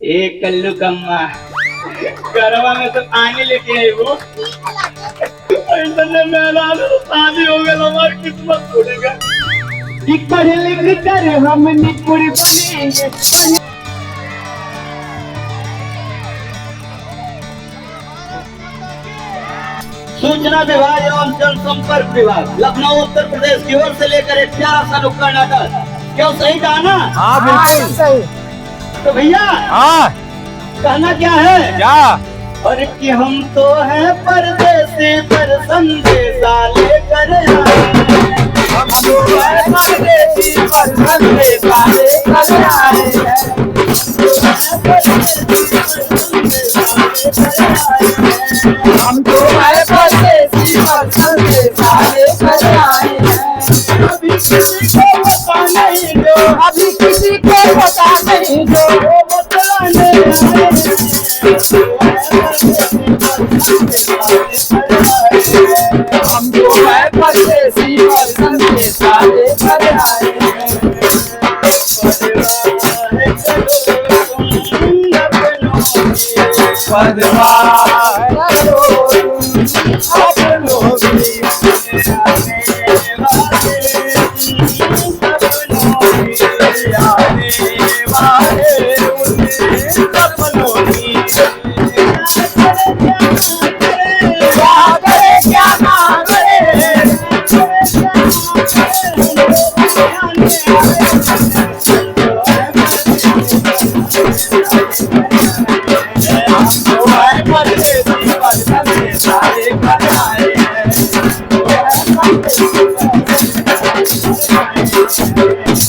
एक कल्लू कम्मा गरबा में तो पानी लेके आई वो शादी हो गया हमारी किस्मत खुलेगा। पढ़ लिख कर हम निपुण बनेंगे। सूचना विभाग एवं जनसंपर्क विभाग लखनऊ उत्तर प्रदेश की ओर से लेकर एक प्यारा सा नुक्कड़ नाटक। क्यों सही कहा ना? हाँ बिल्कुल सही। तो भैया हाँ कहना क्या है? क्या? और कि हम तो हैं परदेसी पर संदेशा लेकर आए। हम तो हैं परदेसी पर संदेशा लेकर आए हैं। हम तो हैं परदेसी पर संदेशा लेकर आए हैं। अभी किसी को पता नहीं जो, अभी किसी को पता नहीं जो वो बतलाने हम तो हैं परदेसी पर संदेशा लेकर आए हैं।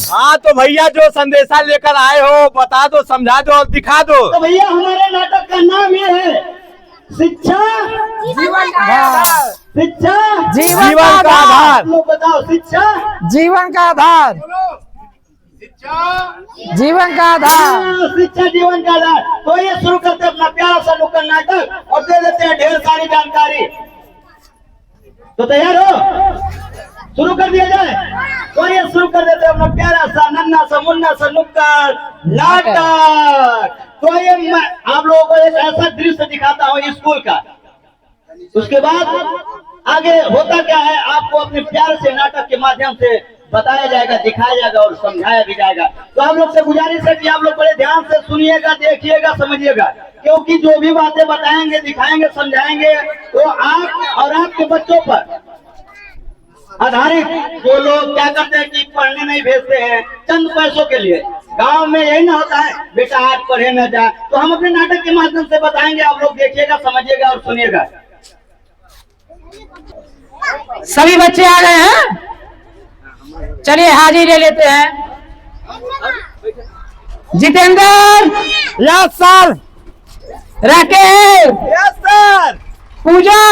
हाँ तो भैया जो संदेशा लेकर आए हो बता दो, समझा दो और दिखा दो। तो भैया हमारे नाटक का नाम ये है शिक्षा जीवन का आधार। शिक्षा जीवन का आधार। लोग बताओ शिक्षा जीवन का आधार। जीवन का आधार। शिक्षा जीवन का आधार। तो ये शुरू करते अपना प्यारा सा नुक्कड़ नाटक और दे देते हैं ढेर सारी जानकारी। तो तैयार हो? शुरू कर दिया जाए। तो ये शुरू कर देते हैं अपना प्यारा सा नन्ना सा मुन्ना सा नुक्कड़ नाटक। तो ये मैं आप लोगों को एक ऐसा दृश्य दिखाता हूँ स्कूल का। उसके बाद आगे होता क्या है आपको अपने प्यार से नाटक के माध्यम से बताया जाएगा, दिखाया जाएगा और समझाया भी जाएगा। तो आप लोग से गुजारिश है कि आप लोग बड़े ध्यान से सुनिएगा, देखिएगा, समझिएगा, क्योंकि जो भी बातें बताएंगे, दिखाएंगे, समझाएंगे तो आप और आपके बच्चों पर आधारित। जो लोग क्या करते हैं कि पढ़ने नहीं भेजते हैं चंद पैसों के लिए, गांव में यही ना होता है बेटा आज पढ़े न जा। तो हम अपने नाटक के माध्यम से बताएंगे, आप लोग देखिएगा, समझिएगा और सुनिएगा। सभी बच्चे आ गए हैं? चलिए हाजिरी ले लेते हैं। Jitendra. Yes sir. Rakesh. Yes sir. Pooja.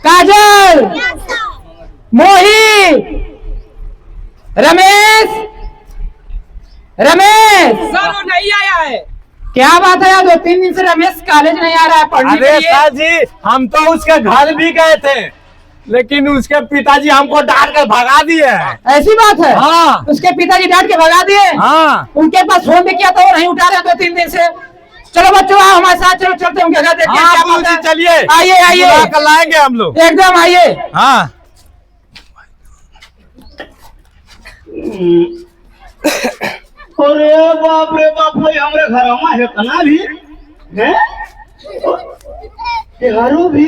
Kajal. Mohit. Ramesh. Sir नहीं आया है। क्या बात है यार, 2-3 दिन से रमेश कॉलेज नहीं आ रहा है पढ़ने के लिए। सर जी हम तो उसके घर भी गए थे लेकिन उसके पिताजी हमको डांट कर भगा दिए हैं। ऐसी बात है? हाँ। उसके पिताजी डांट के भगा दिए? हाँ। उनके पास फोन भी किया था, वो नहीं उठा रहे 2-3 दिन से। चलो बच्चों आओ हमारे साथ, चलो चलते हैं उनके घर देखते हैं हाँ, क्या बात है। चलिए आइए आइए, कल लाएंगे हम लोग। एकदम आइए। हाँ। अरे बाप रे बाप, भाई हमारे घर में इतना भी है, घरों भी।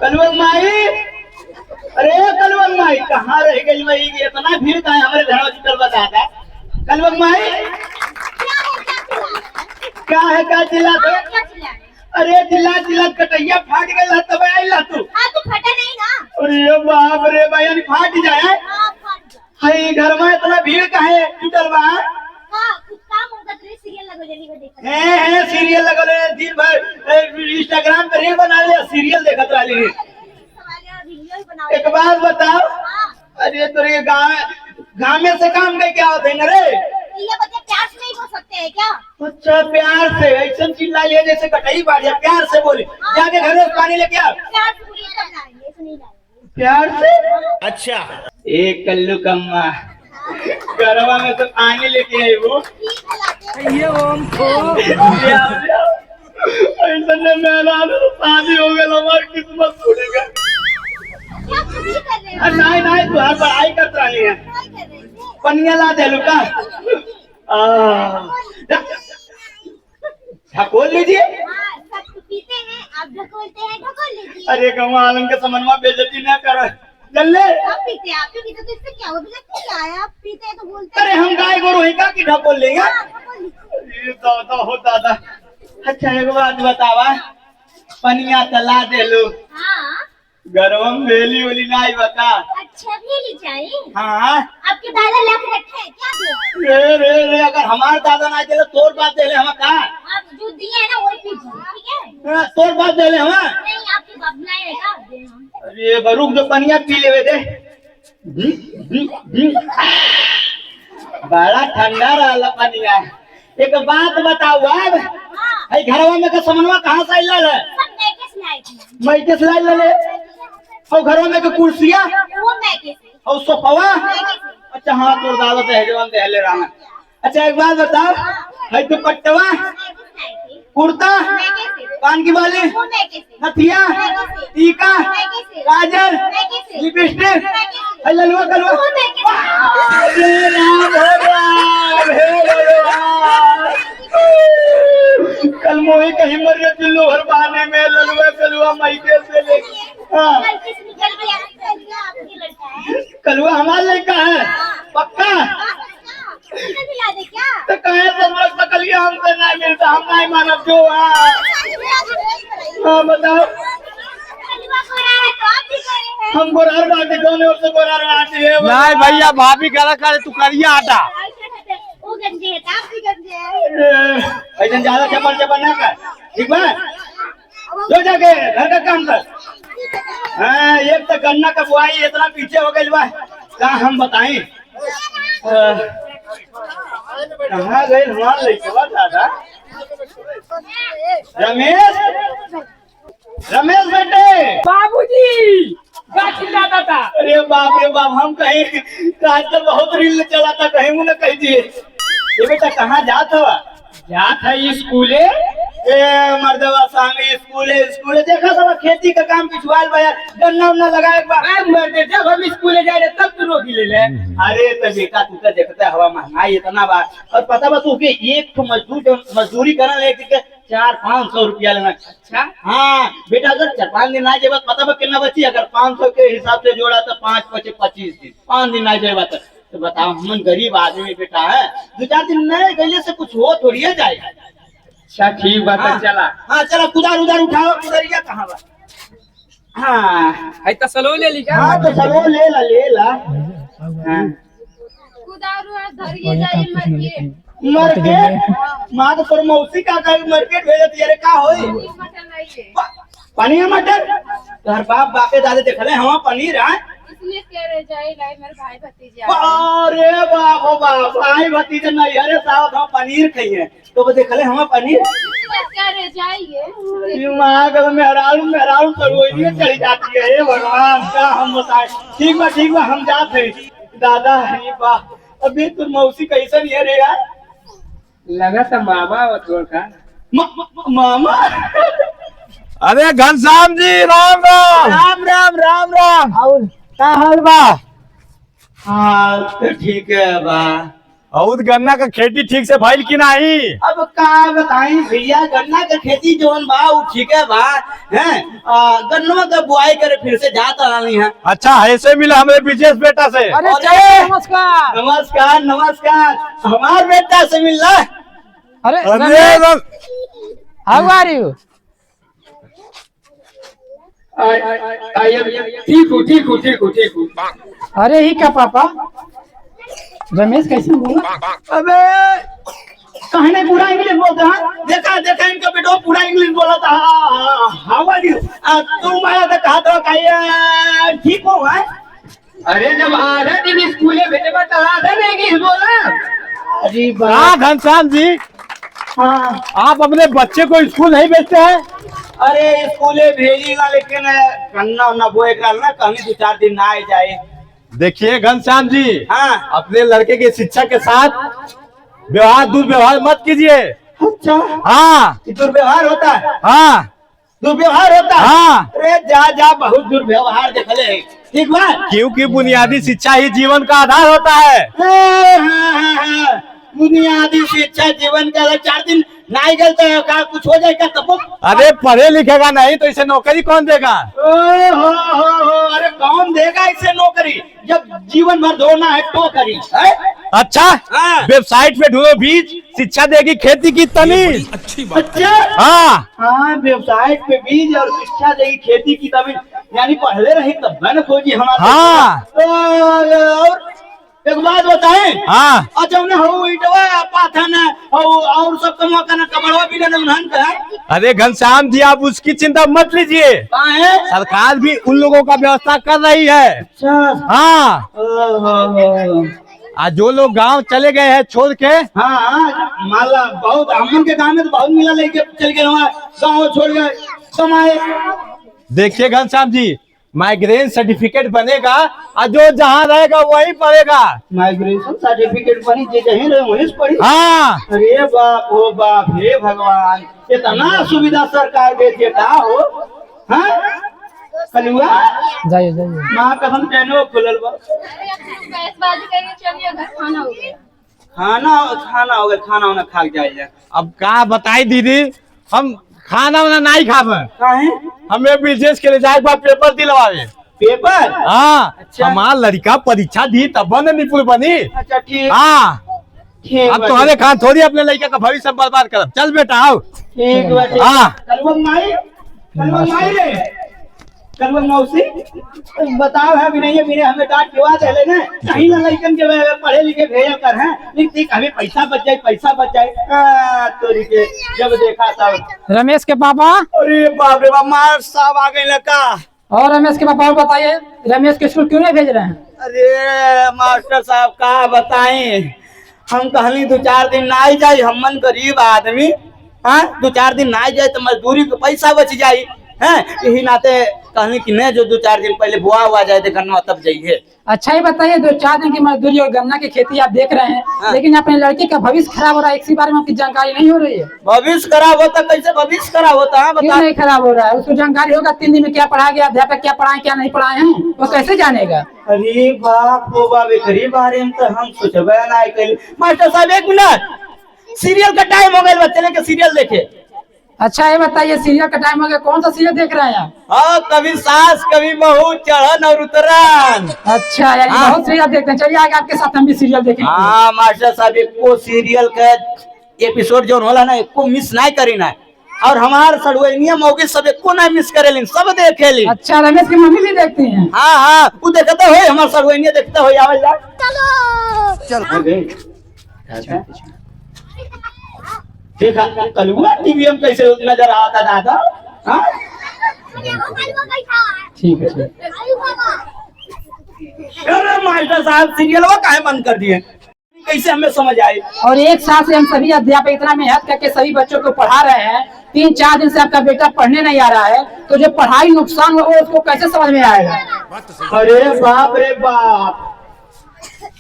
कलवंग माई, अरे कलवंग माई कहाँ रह गई भाई? इतना भीड़ का है हमारे घर में, चल बताता। कलवंग माई क्या है? क्या चिल्ला तो? अरे चिल्ला चिल्ला कटैया फाट गया तब आइला तू। तो फटा नहीं ना। अरे बाप रे भाई फाट जाए। हाय घर में इतना भीड़ का है जुटल बा। कुछ काम होगा तो सीरियल लगो जल्दी को देखो। है सीरियल लगल है, दिन भर इंस्टाग्राम पे रील बना ले, सीरियल देखत रही। वीडियो बनाओ। एक बात बताओ, अरे तेरे गाँव में से काम का क्या होते है रे? ये बच्चे प्यार से नहीं बोल सकते हैं क्या? अच्छा प्यार से ऐसा चिल्ला लिया जैसे कटाई बाढ़ जाए। प्यार से बोले जाके घर में पानी लेके आ। प्यार से बोलिए तब लाएंगे, ऐसे नहीं लाएंगे। प्यार से। अच्छा एक कल्लू कम्मा गरबा में तो पानी लेके आई वो ठीक है लाते ये ओम को ऐसा मेरा तो शादी हो गया हमारी किस्मत टूट गई। क्या कुछ भी कर रहे हो नहीं नहीं तू हर पढ़ाई करता नहीं है क्या कर रहे थे पनिया ला दे लुका ढकोल लीजिए। हाँ सब तो पीते हैं आप ढकोलते हैं ढकोल लीजिए अरे गवा आलम के समन्वा बेइज्जती ना करो जल्ले। आप पीते हैं आप भी पीते तो इससे क्या हो सकता क्या है आप पीते हैं तो बोलते अरे हम गाय गोरू ही का की ढकोल लेंगे। हाँ, ढकोल लीजिए। ये दादा हो दादा। अच्छा एक बात बतावा पनिया तला दे लो हाँ गरम बेली उली नहीं बता। अच्छा भेली चाहिए हाँ आपके दादा ला के रखे हैं क्या दे रे अगर हमार दादा ना दे तोर बात दे ले हम का आप जो दिए हैं ना वही पीजिए ठीक है तोर बात दे ले हम। नहीं आपके बाप बुलाए हैं क्या दे हम अरे रुक जो पनिया पी लेवे दे। बड़ा ठंडा रहा पनिया। एक बात बताओ अब हाँ है घरवा में का समनवा कहाँ से आइला है सब मैके से लाए थे मैं के सिलाई ले ले और घरवा में के कुर्सियां वो मैके से और सोफावा। मैके से अच्छा हाँ तोर दादा तो है जवान दे ले रहा। अच्छा एक बात बताओ है दुपट्टवा मैके से लाए थे कुर्ता मैके से कान की बाली वो मैके से नथिया टीका मैके से काजल मैके से लिपस्टिक मैके से है ललवा कलवा। वो मैके से हे राम हे राम हे भगवान कल मोही कहीं मर गया दिल्लो हर बहाने में ललवा कलवा मायके से ले। हाँ गलती से निकल गया आपके लड़का है कलवा हमारा लड़का है पक्का इधर भी ला दे क्या तो कहे समझ सकलिए हमसे नहीं मिलता हम नहीं मानब जो। हाँ बताओ कलवा को रहा है तो आप भी करे हैं हम गोरार बाटे कौन और से गोरार आती है नहीं भैया भाभी करा करे तू करिया आटा। वो गंदे है तो आप भी गंदे हैं ऐसा ज्यादा चपल चपल ना कर ठीक है जो जाके घर का काम कर। हाँ एक तो गन्ना का बुआई इतना पीछे हो गई बा क्या हम बताएं कहाँ गए हमारा लड़का दादा रमेश रमेश बेटे बाबूजी क्या चिल्लाता था अरे बाप हम कहीं आज तो बहुत रील चला था कहीं मुझे कह दिए ये बेटा कहाँ जात हो जात है स्कूले ए मर्दवा सांगे स्कूले देखा सब खेती का काम पिछवाल भैया गन्ना उन्ना लगाए एक बार मरते जब हम स्कूले जा रहे तब तू रोकी ले ले अरे तो बेटा तू तो देखता है हवा महंगाई इतना बार और पता बस उसके एक तो मजदूरी करने लेके 400-500 रुपया लेना। अच्छा हाँ बेटा अगर 4-5 दिन आ जाए बस पता बा कितना बची अगर 500 के हिसाब से जोड़ा तो 5-25 दिन 5 दिन आ जाए तो बताओ हम गरीब आदमी बेटा है 2-4 दिन नहीं गले से कुछ हो थोड़ी है जाएगा। अच्छा ठीक बात है चला हाँ चला कुदार उदार उठाओ कुदारिया कहाँ बा। हाँ है तो सलो ले ली क्या हाँ तो चलो ले ला। हाँ मार्केट माँ तो तोर मौसी का मार्केट भेजती अरे का होई पनीर मटर तोहर बाप बापे दादे देखले हम पनीर है इसलिए कह रहे जाए लाई मेरे भाई भतीजे अरे बाप हो बाप भाई भतीजे नहीं अरे साहब हम पनीर खाइए तो वो देखले हम पनीर कह रहे जाइए माँ का मेहरारू सरोइए चली जाती है हे भगवान का हम बताए ठीक बा हम जाते दादा अरे वाह अभी तुम मौसी कैसे नहीं है रे यार लगा था मामा और का मामा अरे घनश्याम जी राम राम और का हाल बा। हाँ तो ठीक है बा और गन्ना का खेती ठीक से भइल की नहीं। अब का बताई भैया गन्ना का खेती जोन बा वो ठीक है बा हैं गन्ना का बुआई करे फिर से जाता नहीं है। अच्छा ऐसे मिला हमारे विजेश बेटा से। अरे नमस्कार नमस्कार हमार बेटा से मिल रहा अरे अरे हाउ आर यू ठीक हूँ अरे ही क्या पापा रमेश कैसे बोला अबे कहीं नहीं पूरा इंग्लिश बोलता है देखा इनका बेटा पूरा इंग्लिश बोला था। हाउ आर यू तुम आया था कहा था कहीं ठीक हो है। अरे जब आधा दिन स्कूले भेजे तो आधा नहीं बोला अरे हाँ घनश्याम जी हाँ आप अपने बच्चे को स्कूल नहीं भेजते हैं। अरे स्कूले भेजेगा लेकिन गन्ना उन्ना बोए ना कहीं 2-4 दिन ना आ जाए देखिए घनश्याम जी, हाँ। अपने लड़के की शिक्षा के साथ व्यवहार दुर्व्यवहार मत कीजिए। अच्छा, हाँ ये दुर्व्यवहार होता है, हाँ दुर्व्यवहार होता है। हाँ। अरे जा जा, बहुत दुर्व्यवहार देखले है। ठीक बात। क्योंकि बुनियादी शिक्षा ही जीवन का आधार होता है। हाँ। बुनियादी शिक्षा जीवन का 4 दिन नहीं गल तो का कुछ हो जाएगा तब। अरे पढ़े लिखेगा नहीं तो इसे नौकरी कौन देगा? हो, अरे कौन देगा इसे नौकरी जब जीवन भर धोना है टोकरी है? अच्छा, हाँ। वेबसाइट पे ढूंढो बीज शिक्षा देगी खेती की तमीज। अच्छा, हाँ हाँ, वेबसाइट पे बीज और शिक्षा देगी खेती की तमीज, यानी पढ़ले रही तब न खोजी हमारा। हाँ। और एक बात बताएं। हाँ। अच्छा, उन्हें हो इटवा पाथन और सब कमा करना कमरवा भी न उन्हन का। अरे घनश्याम जी, आप उसकी चिंता मत लीजिए, कहाँ है? सरकार भी उन लोगों का व्यवस्था कर रही है। अच्छा। हाँ, ओहो। आज जो लोग गांव चले गए हैं छोड़ के, हाँ, माला बहुत हमन के गांव में तो बहुत मिला लेके चल गए, वहाँ गाँव छोड़ गए कमाए। देखिए घनश्याम जी, माइग्रेन सर्टिफिकेट बनेगा और जो जहाँ रहेगा वही पढ़ेगा। माइग्रेशन सर्टिफिकेट बनी जे कहीं रहे वहीं से पढ़ी। हाँ। अरे बाप हो बाप, हे भगवान, इतना सुविधा सरकार देती है का हो। हाँ, कलुआ जाइए माँ कसम कहने खुलल बा। बहसबाजी करिए, चलिए घर खाना हो गया। खाना हो गया, खाना वाना खा के जाइए। अब का बताई दीदी, हम खाना वाना नहीं खावे, काहे? हमें बिजनेस के लिए जाए पेपर दिलवावे। पेपर? हाँ। अच्छा। हमार लड़का परीक्षा दी तब न निपुण बनी। अच्छा, ठीक हाँ। ठीक अब बा, तुम्हारे खान थोड़ी अपने लड़के का भविष्य बर्बाद कर। चल बेटा आओ। ठीक बा, ठीक। हाँ। कलुआ माई रे, कलुआ मौसी बताओ है भी नहीं है, मेरे हमें डांट के बाद है ना कहीं ना लड़कन के पढ़े लिखे भेजा कर हैं, लेकिन हमें पैसा बच जाए तोरी के जब देखा तब। रमेश के पापा। अरे बाप रे बाप, मार साहब आ गए लका। और रमेश के पापा और बताइए, रमेश के स्कूल क्यों नहीं भेज रहे हैं? अरे मास्टर साहब का बताएं, हम कहली 2-4 दिन ना जाये, हमन गरीब आदमी। हाँ, 2-4 दिन ना जाए तो मजदूरी के पैसा बच जाये हैं, यही नाते कहली कि नहीं, जो 2-4 दिन पहले बुआ हुआ जाए थे गन्ना तब जाइए। अच्छा ही बताइए, 2-4 दिन की मजदूरी और गन्ना की खेती आप देख रहे हैं, हाँ। लेकिन अपने लड़के का भविष्य खराब हो रहा है, इसी बारे में आपकी जानकारी नहीं हो रही है? भविष्य खराब होता, कैसे भविष्य खराब होता है क्यों बता। नहीं खराब हो रहा है? उसको जानकारी होगा 3 दिन में क्या पढ़ा गया, अध्यापक क्या पढ़ाए क्या नहीं पढ़ाए हैं, वो कैसे जानेगा? अरे बाप हो बाप, एकरी बारे में तो हम सोचबे ना कइल। मास्टर साहब 1 मिनट, सीरियल का टाइम हो गया, चले के सीरियल देखे। अच्छा ये बताइए, सीरियल का टाइम हो गया, कौन सा सीरियल देख रहे हैं आप? हाँ, कभी सास कभी बहू, चढ़न और उतरन। अच्छा यानी हाँ। बहुत सीरियल देखते हैं, चलिए आगे आपके साथ हम भी सीरियल देखेंगे। हाँ मास्टर साहब, एको सीरियल का एपिसोड जो होला ना, एको मिस नहीं करी ना, और हमार सड़ुनिया मौगी सब एको नहीं मिस करेलिन, सब देखेली। अच्छा, रमेश की मम्मी भी देखती हैं? हाँ, वो देखते हो, हमार सड़ुनिया देखते हो, आवल जा चलो। देखा कलुआ टीवी में कैसे नजर आता दादा। हाँ, ठीक है। अरे मास्टर साहब सीरियल वो काहे बंद कर दिए, कैसे हमें समझ आए? और 1 साल से हम सभी अध्यापक इतना मेहनत करके सभी बच्चों को पढ़ा रहे हैं, 3-4 दिन से आपका बेटा पढ़ने नहीं आ रहा है, तो जो पढ़ाई नुकसान हो उसको कैसे समझ में आएगा? अरे बाप रे बाप,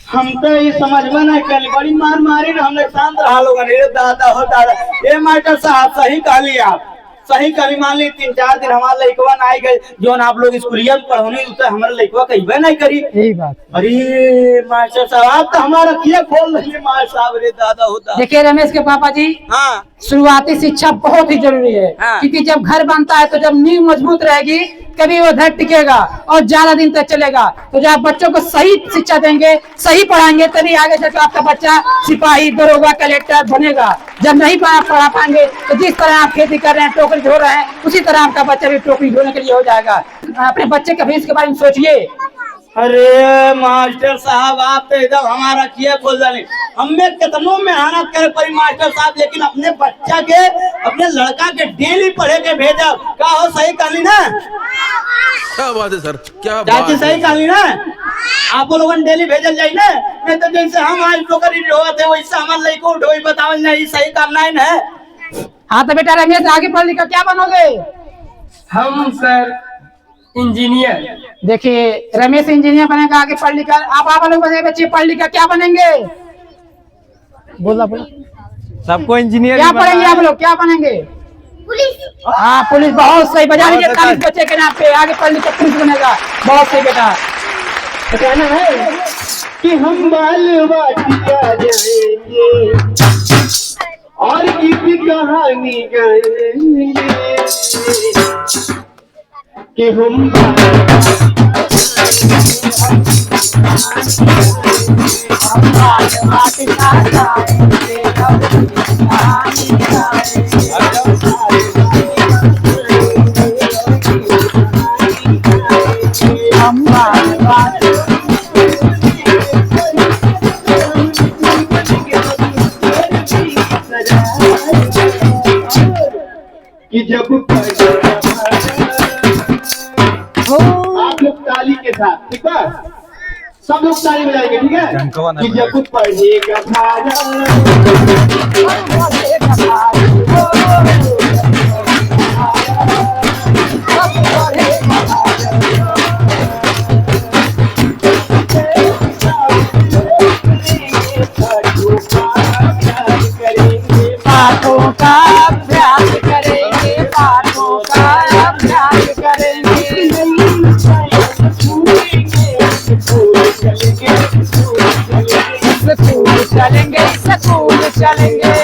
हम तो ये समझ में नहीं कर, बड़ी मार मारी ना, हमने शांत रहा लोग। अरे दादा हो दादा, ये मास्टर साहब सही कहली, आप सही कहली। मान ली 3-4 दिन हमारे लड़कवा ना आई गए, जो आप लोग स्कूलिया में पढ़ोनी तो हमारे लड़कवा कहीं नहीं करी। यही बात। अरे मास्टर साहब, आप तो हमारा किया खोल रही है मास्टर साहब। रे दादा होता। देखिए रमेश के पापा जी, हाँ, शुरुआती शिक्षा बहुत ही जरूरी है। हाँ। क्योंकि जब घर बनता है तो जब नींव मजबूत रहेगी कभी वो घर टिकेगा और ज्यादा दिन तक चलेगा। तो जब आप बच्चों को सही शिक्षा देंगे, सही पढ़ाएंगे, तभी आगे चलकर आपका बच्चा सिपाही, दरोगा, कलेक्टर बनेगा। जब नहीं पढ़ा पाएंगे तो जिस तरह आप खेती कर रहे हैं, टोकरी ढो रहे हैं, उसी तरह आपका बच्चा भी टोकरी ढोने के लिए हो जाएगा। अपने बच्चे के भविष्य के बारे में सोचिए। अरे मास्टर साहब, आप तो एकदम हमारा किया खोल डाले। हमें कितनों मेहनत करे पड़ी मास्टर साहब, लेकिन अपने बच्चा के, अपने लड़का के डेली पढ़े के भेजा। क्या हो, सही कहली ना? क्या बात है सर, क्या चाची सही कहली ना? आप लोगों ने डेली भेजल जाए ना, नहीं तो जैसे हम आज टोकरी ढोते वैसे हमारे लड़को ढोई बतावल नहीं, सही काम नहीं ना। हाँ तो बेटा रमेश, आगे पढ़ लिख क्या बनोगे? हम सर इंजीनियर। देखिए रमेश इंजीनियर बनेगा, आगे पढ़ लिखा। आप लोग बने बच्चे पढ़ लिखा क्या बनेंगे? बोला बोला सबको इंजीनियर क्या पढ़ेंगे आप लोग, क्या बनेंगे? पुलिस। हाँ पुलिस, बहुत सही। बजा लीजिए ताली बच्चे के नाम पे, आगे पढ़ लिख के पुलिस बनेगा। बहुत सही बेटा। तो कहना है कि हम बाल बाटिया जाएंगे और किसी कहानी गाएंगे कि हम कि जब आप लोग ताली के साथ, ठीक है, सब लोग ताली बजाएंगे, ठीक है? कि जब पढ़ेगा पाठों का अभ्यास करेंगे, पाठों का अभ्यास करेंगे। स्कूल चलेंगे, स्कूल चलेंगे।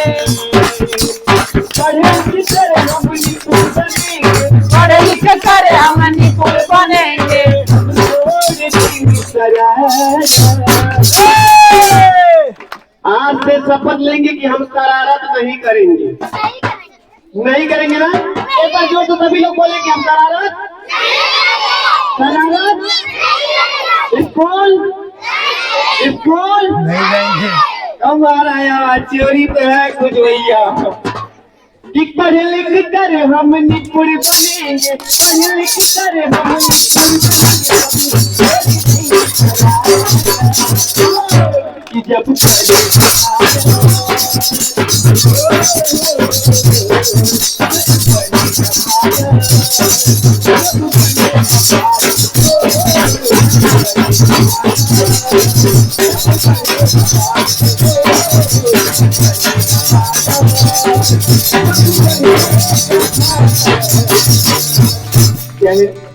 पढ़े लिख कर हम निपुण बनेंगे। आज से शपथ लेंगे कि हम शरारत नहीं करेंगे। नहीं करेंगे ना? एक बार जोर से सभी लोग बोले कि हम शरारत स्कूल स्कूल नहीं जाएंगे। हमारा यहाँ चोरी तो है कुछ भैया। कि पढ़ लिख कर हम निपुण बनेंगे, पढ़ लिख कर हम कि जब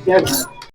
क्या